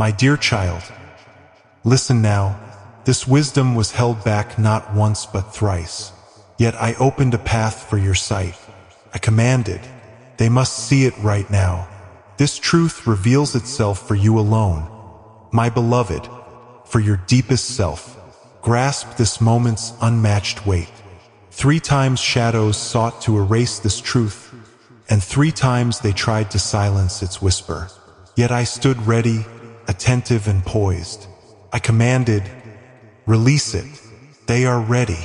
My dear child, listen now. This wisdom was held back not once but thrice. Yet I opened a path for your sight. I commanded, they must see it right now. This truth reveals itself for you alone. My beloved, for your deepest self, grasp this moment's unmatched weight. 3 times shadows sought to erase this truth, and 3 times they tried to silence its whisper. Yet I stood ready, attentive and poised. I commanded, release it. They are ready.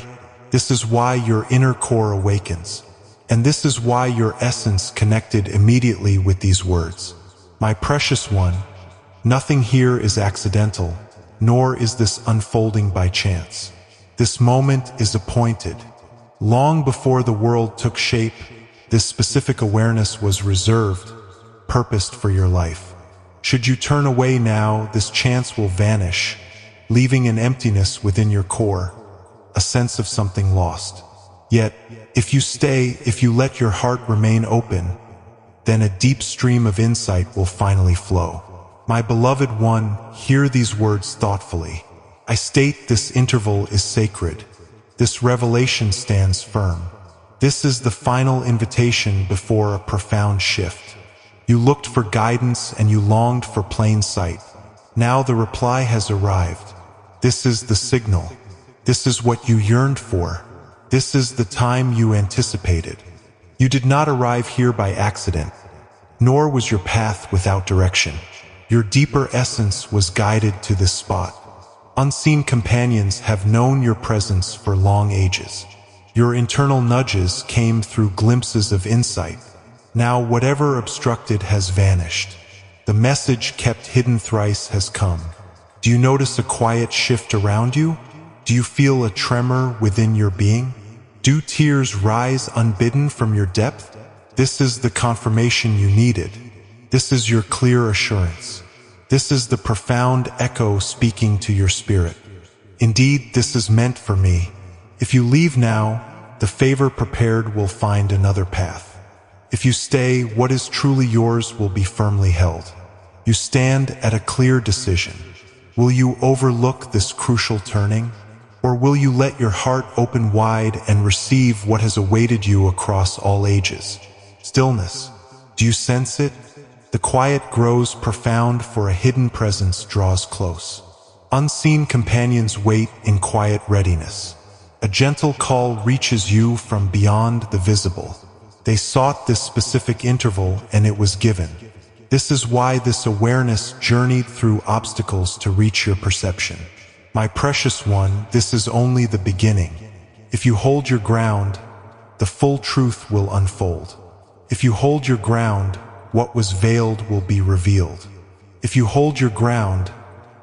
This is why your inner core awakens. And this is why your essence connected immediately with these words. My precious one, nothing here is accidental, nor is this unfolding by chance. This moment is appointed. Long before the world took shape, this specific awareness was reserved, purposed for your life. Should you turn away now, this chance will vanish, leaving an emptiness within your core, a sense of something lost. Yet, if you stay, if you let your heart remain open, then a deep stream of insight will finally flow. My beloved one, hear these words thoughtfully. I state this interval is sacred. This revelation stands firm. This is the final invitation before a profound shift. You looked for guidance and you longed for plain sight. Now the reply has arrived. This is the signal. This is what you yearned for. This is the time you anticipated. You did not arrive here by accident, nor was your path without direction. Your deeper essence was guided to this spot. Unseen companions have known your presence for long ages. Your internal nudges came through glimpses of insight. Now whatever obstructed has vanished. The message kept hidden thrice has come. Do you notice a quiet shift around you? Do you feel a tremor within your being? Do tears rise unbidden from your depth? This is the confirmation you needed. This is your clear assurance. This is the profound echo speaking to your spirit. Indeed, this is meant for me. If you leave now, the favor prepared will find another path. If you stay, what is truly yours will be firmly held. You stand at a clear decision. Will you overlook this crucial turning? Or will you let your heart open wide and receive what has awaited you across all ages? Stillness. Do you sense it? The quiet grows profound, for a hidden presence draws close. Unseen companions wait in quiet readiness. A gentle call reaches you from beyond the visible. They sought this specific interval and it was given. This is why this awareness journeyed through obstacles to reach your perception. My precious one, this is only the beginning. If you hold your ground, the full truth will unfold. If you hold your ground, what was veiled will be revealed. If you hold your ground,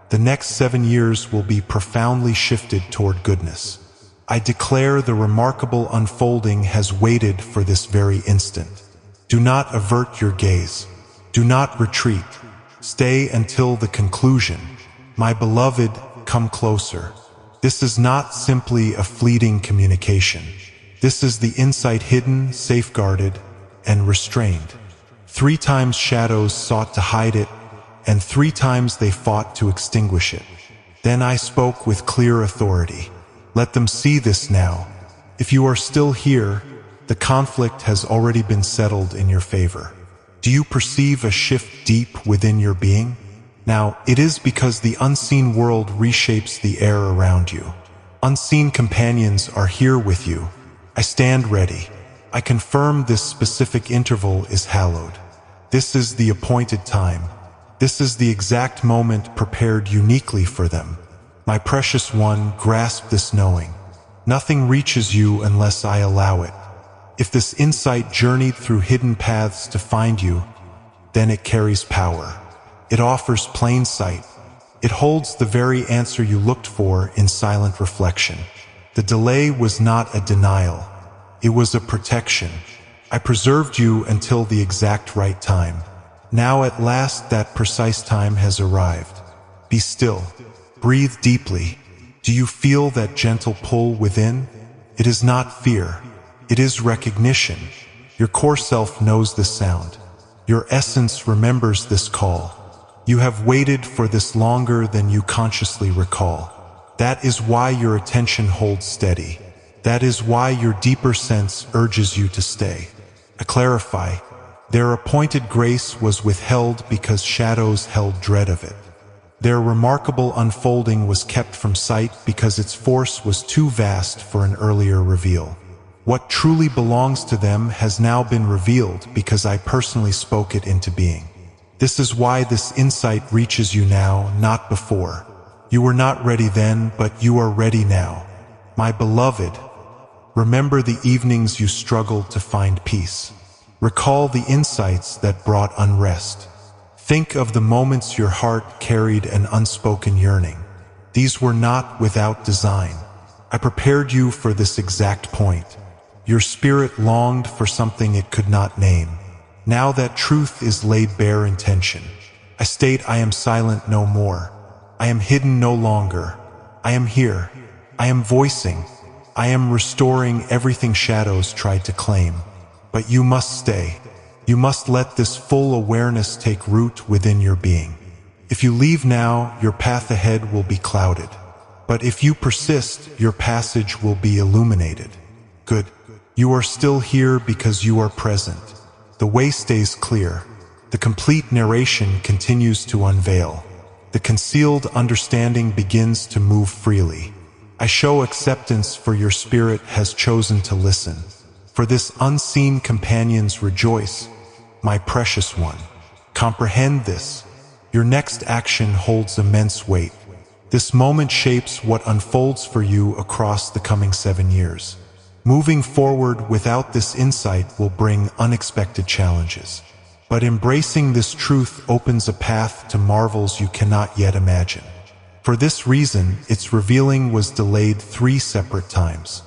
the next 7 years will be profoundly shifted toward goodness. I declare the remarkable unfolding has waited for this very instant. Do not avert your gaze. Do not retreat. Stay until the conclusion. My beloved, come closer. This is not simply a fleeting communication. This is the insight hidden, safeguarded, and restrained. 3 times shadows sought to hide it, and 3 times they fought to extinguish it. Then I spoke with clear authority. Let them see this now. If you are still here, the conflict has already been settled in your favor. Do you perceive a shift deep within your being? Now, it is because the unseen world reshapes the air around you. Unseen companions are here with you. I stand ready. I confirm this specific interval is hallowed. This is the appointed time. This is the exact moment prepared uniquely for them. My precious one, grasp this knowing. Nothing reaches you unless I allow it. If this insight journeyed through hidden paths to find you, then it carries power. It offers plain sight. It holds the very answer you looked for in silent reflection. The delay was not a denial. It was a protection. I preserved you until the exact right time. Now at last that precise time has arrived. Be still. Breathe deeply. Do you feel that gentle pull within? It is not fear. It is recognition. Your core self knows this sound. Your essence remembers this call. You have waited for this longer than you consciously recall. That is why your attention holds steady. That is why your deeper sense urges you to stay. I clarify, their appointed grace was withheld because shadows held dread of it. Their remarkable unfolding was kept from sight because its force was too vast for an earlier reveal. What truly belongs to them has now been revealed because I personally spoke it into being. This is why this insight reaches you now, not before. You were not ready then, but you are ready now. My beloved, remember the evenings you struggled to find peace. Recall the insights that brought unrest. Think of the moments your heart carried an unspoken yearning. These were not without design. I prepared you for this exact point. Your spirit longed for something it could not name. Now that truth is laid bare in tension. I state I am silent no more. I am hidden no longer. I am here. I am voicing. I am restoring everything shadows tried to claim. But you must stay. You must let this full awareness take root within your being. If you leave now, your path ahead will be clouded. But if you persist, your passage will be illuminated. Good. You are still here because you are present. The way stays clear. The complete narration continues to unveil. The concealed understanding begins to move freely. I show acceptance for your spirit has chosen to listen. For this unseen companions rejoice. My precious one, comprehend this. Your next action holds immense weight. This moment shapes what unfolds for you across the coming 7 years. Moving forward without this insight will bring unexpected challenges. But embracing this truth opens a path to marvels you cannot yet imagine. For this reason, its revealing was delayed 3 separate times.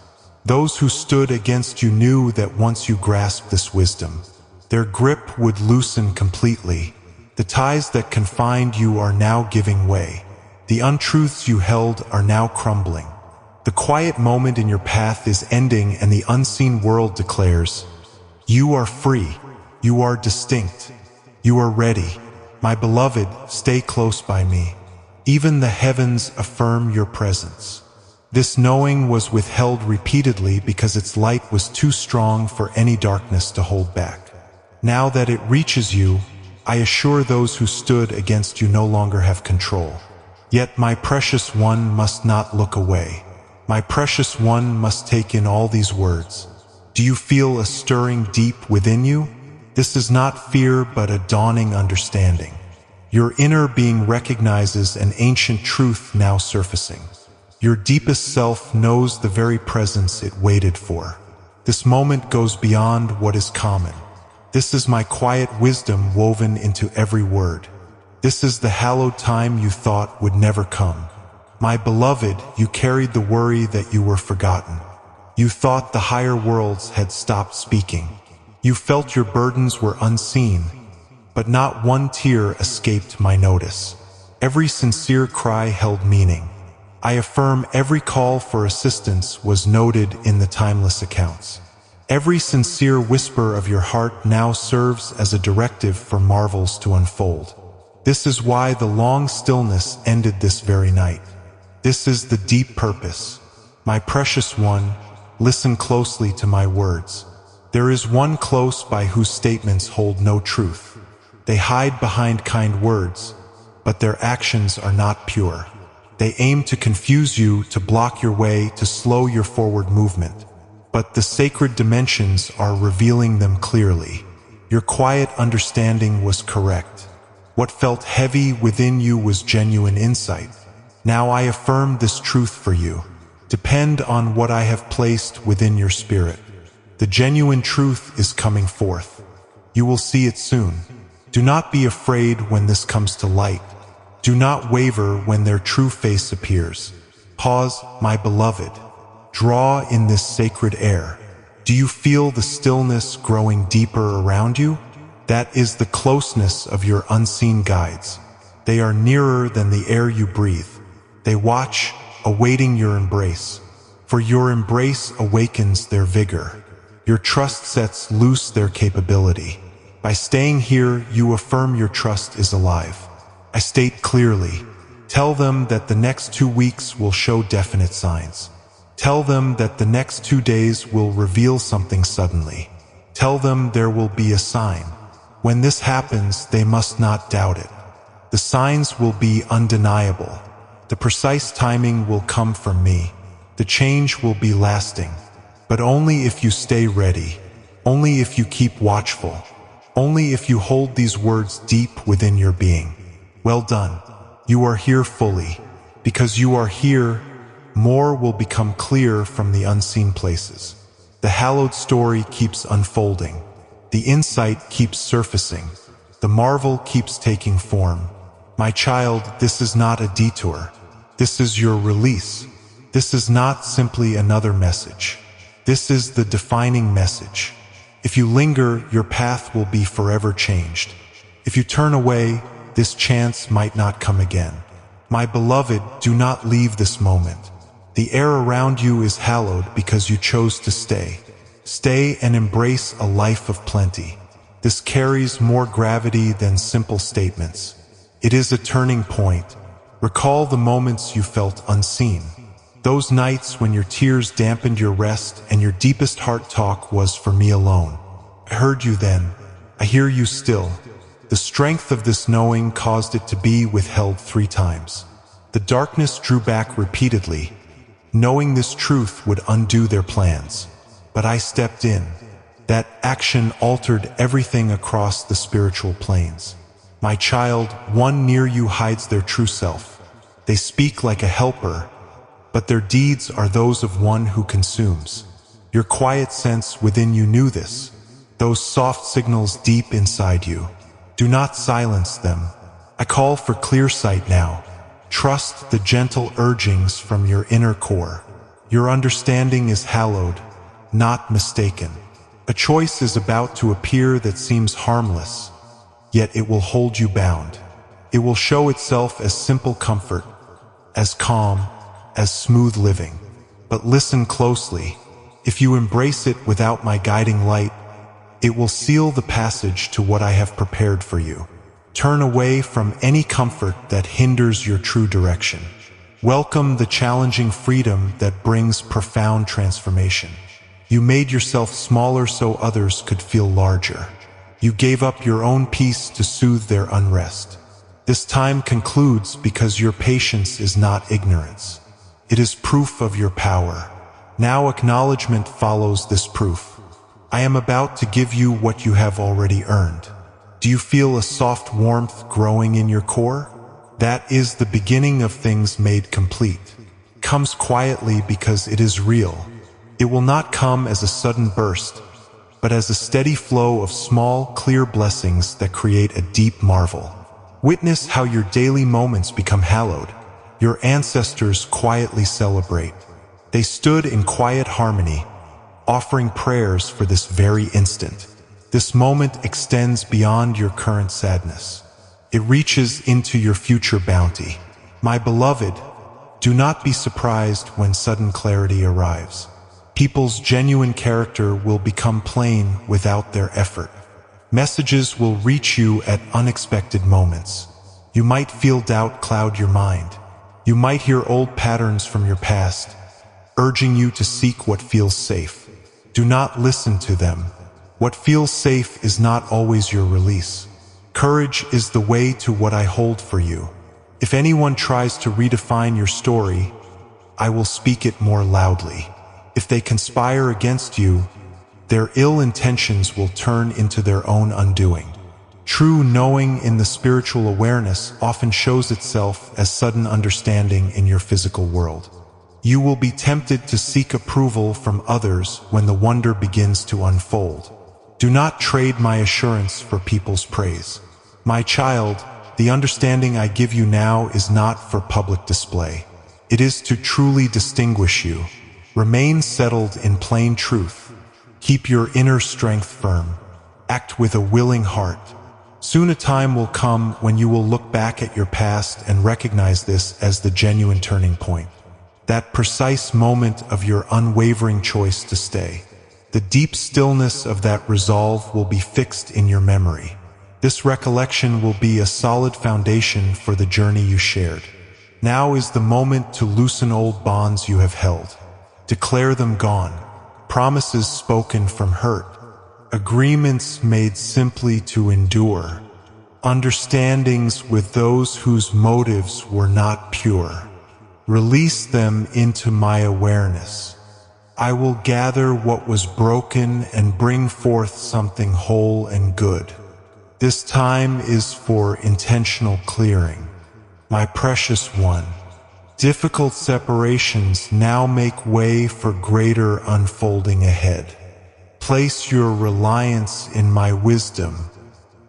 Those who stood against you knew that once you grasped this wisdom, their grip would loosen completely. The ties that confined you are now giving way. The untruths you held are now crumbling. The quiet moment in your path is ending and the unseen world declares, you are free. You are distinct. You are ready. My beloved, stay close by me. Even the heavens affirm your presence. This knowing was withheld repeatedly because its light was too strong for any darkness to hold back. Now that it reaches you, I assure those who stood against you no longer have control. Yet my precious one must not look away. My precious one must take in all these words. Do you feel a stirring deep within you? This is not fear but a dawning understanding. Your inner being recognizes an ancient truth now surfacing. Your deepest self knows the very presence it waited for. This moment goes beyond what is common. This is my quiet wisdom woven into every word. This is the hallowed time you thought would never come. My beloved, you carried the worry that you were forgotten. You thought the higher worlds had stopped speaking. You felt your burdens were unseen, but not one tear escaped my notice. Every sincere cry held meaning. I affirm every call for assistance was noted in the timeless accounts. Every sincere whisper of your heart now serves as a directive for marvels to unfold. This is why the long stillness ended this very night. This is the deep purpose. My precious one, listen closely to my words. There is one close by whose statements hold no truth. They hide behind kind words, but their actions are not pure. They aim to confuse you, to block your way, to slow your forward movement. But the sacred dimensions are revealing them clearly. Your quiet understanding was correct. What felt heavy within you was genuine insight. Now I affirm this truth for you. Depend on what I have placed within your spirit. The genuine truth is coming forth. You will see it soon. Do not be afraid when this comes to light. Do not waver when their true face appears. Pause, my beloved. Draw in this sacred air. Do you feel the stillness growing deeper around you? That is the closeness of your unseen guides. They are nearer than the air you breathe. They watch, awaiting your embrace. For your embrace awakens their vigor. Your trust sets loose their capability. By staying here, you affirm your trust is alive. I state clearly, tell them that the next 2 weeks will show definite signs. Tell them that the next 2 days will reveal something suddenly. Tell them there will be a sign. When this happens, they must not doubt it. The signs will be undeniable. The precise timing will come from me. The change will be lasting. But only if you stay ready. Only if you keep watchful. Only if you hold these words deep within your being. Well done. You are here fully. Because you are here, more will become clear from the unseen places. The hallowed story keeps unfolding. The insight keeps surfacing. The marvel keeps taking form. My child, this is not a detour. This is your release. This is not simply another message. This is the defining message. If you linger, your path will be forever changed. If you turn away, this chance might not come again. My beloved, do not leave this moment. The air around you is hallowed because you chose to stay. Stay and embrace a life of plenty. This carries more gravity than simple statements. It is a turning point. Recall the moments you felt unseen. Those nights when your tears dampened your rest and your deepest heart talk was for me alone. I heard you then. I hear you still. The strength of this knowing caused it to be withheld 3 times. The darkness drew back repeatedly, knowing this truth would undo their plans. But I stepped in. That action altered everything across the spiritual planes. My child, one near you hides their true self. They speak like a helper, but their deeds are those of one who consumes. Your quiet sense within you knew this. Those soft signals deep inside you. Do not silence them. I call for clear sight now. Trust the gentle urgings from your inner core. Your understanding is hallowed, not mistaken. A choice is about to appear that seems harmless, yet it will hold you bound. It will show itself as simple comfort, as calm, as smooth living. But listen closely. If you embrace it without my guiding light, it will seal the passage to what I have prepared for you. Turn away from any comfort that hinders your true direction. Welcome the challenging freedom that brings profound transformation. You made yourself smaller so others could feel larger. You gave up your own peace to soothe their unrest. This time concludes because your patience is not ignorance. It is proof of your power. Now acknowledgement follows this proof. I am about to give you what you have already earned. Do you feel a soft warmth growing in your core? That is the beginning of things made complete. It comes quietly because it is real. It will not come as a sudden burst, but as a steady flow of small, clear blessings that create a deep marvel. Witness how your daily moments become hallowed. Your ancestors quietly celebrate. They stood in quiet harmony, offering prayers for this very instant. This moment extends beyond your current sadness. It reaches into your future bounty. My beloved, do not be surprised when sudden clarity arrives. People's genuine character will become plain without their effort. Messages will reach you at unexpected moments. You might feel doubt cloud your mind. You might hear old patterns from your past, urging you to seek what feels safe. Do not listen to them. What feels safe is not always your release. Courage is the way to what I hold for you. If anyone tries to redefine your story, I will speak it more loudly. If they conspire against you, their ill intentions will turn into their own undoing. True knowing in the spiritual awareness often shows itself as sudden understanding in your physical world. You will be tempted to seek approval from others when the wonder begins to unfold. Do not trade my assurance for people's praise. My child, the understanding I give you now is not for public display. It is to truly distinguish you. Remain settled in plain truth. Keep your inner strength firm. Act with a willing heart. Soon a time will come when you will look back at your past and recognize this as the genuine turning point. That precise moment of your unwavering choice to stay. The deep stillness of that resolve will be fixed in your memory. This recollection will be a solid foundation for the journey you shared. Now is the moment to loosen old bonds you have held. Declare them gone, promises spoken from hurt, agreements made simply to endure, understandings with those whose motives were not pure. Release them into my awareness. I will gather what was broken and bring forth something whole and good. This time is for intentional clearing. My precious one, difficult separations now make way for greater unfolding ahead. Place your reliance in my wisdom.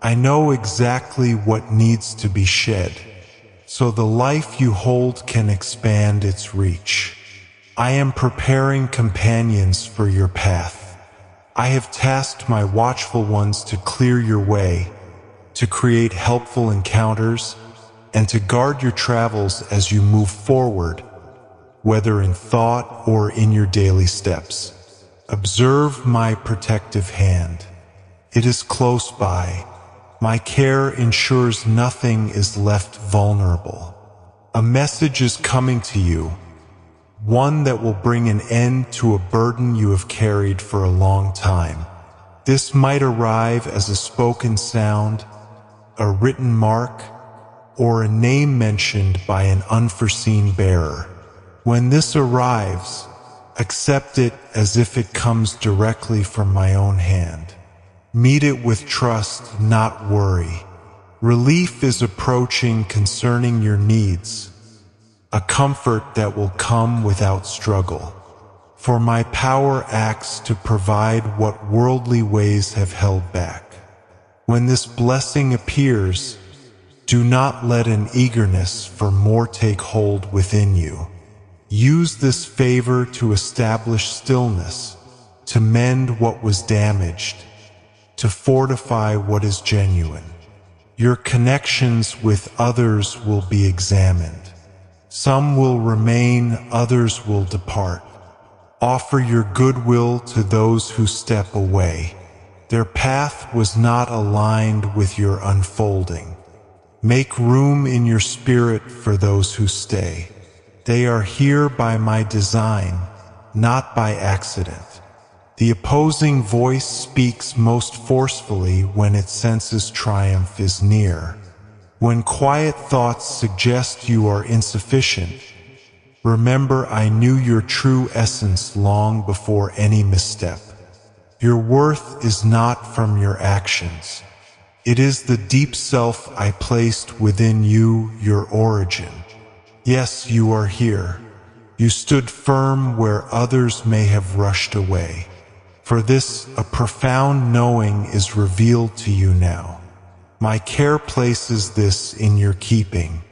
I know exactly what needs to be shed, so the life you hold can expand its reach. I am preparing companions for your path. I have tasked my watchful ones to clear your way, to create helpful encounters, and to guard your travels as you move forward, whether in thought or in your daily steps. Observe my protective hand. It is close by. My care ensures nothing is left vulnerable. A message is coming to you, one that will bring an end to a burden you have carried for a long time. This might arrive as a spoken sound, a written mark, or a name mentioned by an unforeseen bearer. When this arrives, accept it as if it comes directly from my own hand. Meet it with trust, not worry. Relief is approaching concerning your needs, a comfort that will come without struggle. For my power acts to provide what worldly ways have held back. When this blessing appears, do not let an eagerness for more take hold within you. Use this favor to establish stillness, to mend what was damaged, to fortify what is genuine. Your connections with others will be examined. Some will remain, others will depart. Offer your goodwill to those who step away. Their path was not aligned with your unfolding. Make room in your spirit for those who stay. They are here by my design, not by accident. The opposing voice speaks most forcefully when it senses triumph is near. When quiet thoughts suggest you are insufficient, remember I knew your true essence long before any misstep. Your worth is not from your actions. It is the deep self I placed within you, your origin. Yes, you are here. You stood firm where others may have rushed away. For this, a profound knowing is revealed to you now. My care places this in your keeping,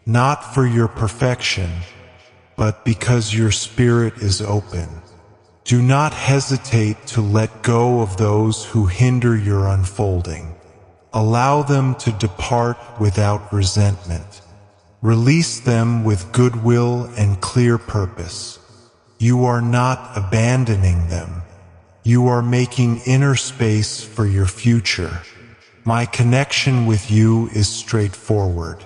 not for your perfection, but because your spirit is open. Do not hesitate to let go of those who hinder your unfolding. Allow them to depart without resentment. Release them with goodwill and clear purpose. You are not abandoning them. You are making inner space for your future. My connection with you is straightforward.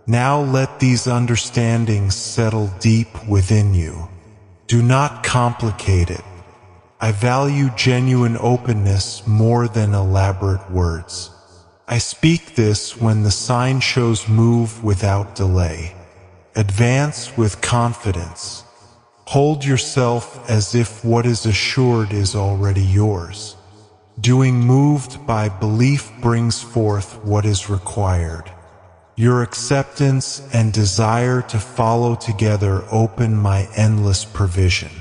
Now let these understandings settle deep within you. Do not complicate it. I value genuine openness more than elaborate words. I speak this when the sign shows move without delay. Advance with confidence. Hold yourself as if what is assured is already yours. Doing moved by belief brings forth what is required. Your acceptance and desire to follow together open my endless provision.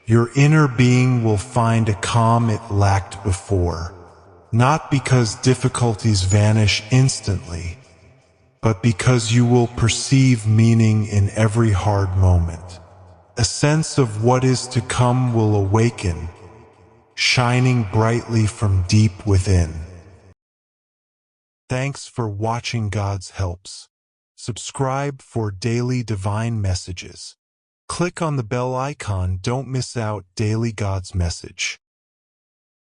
Your inner being will find a calm it lacked before. Not because difficulties vanish instantly, but because you will perceive meaning in every hard moment. A sense of what is to come will awaken, shining brightly from deep within. Thanks for watching God's Helps. Subscribe for daily divine messages. Click on the bell icon, don't miss out daily God's message.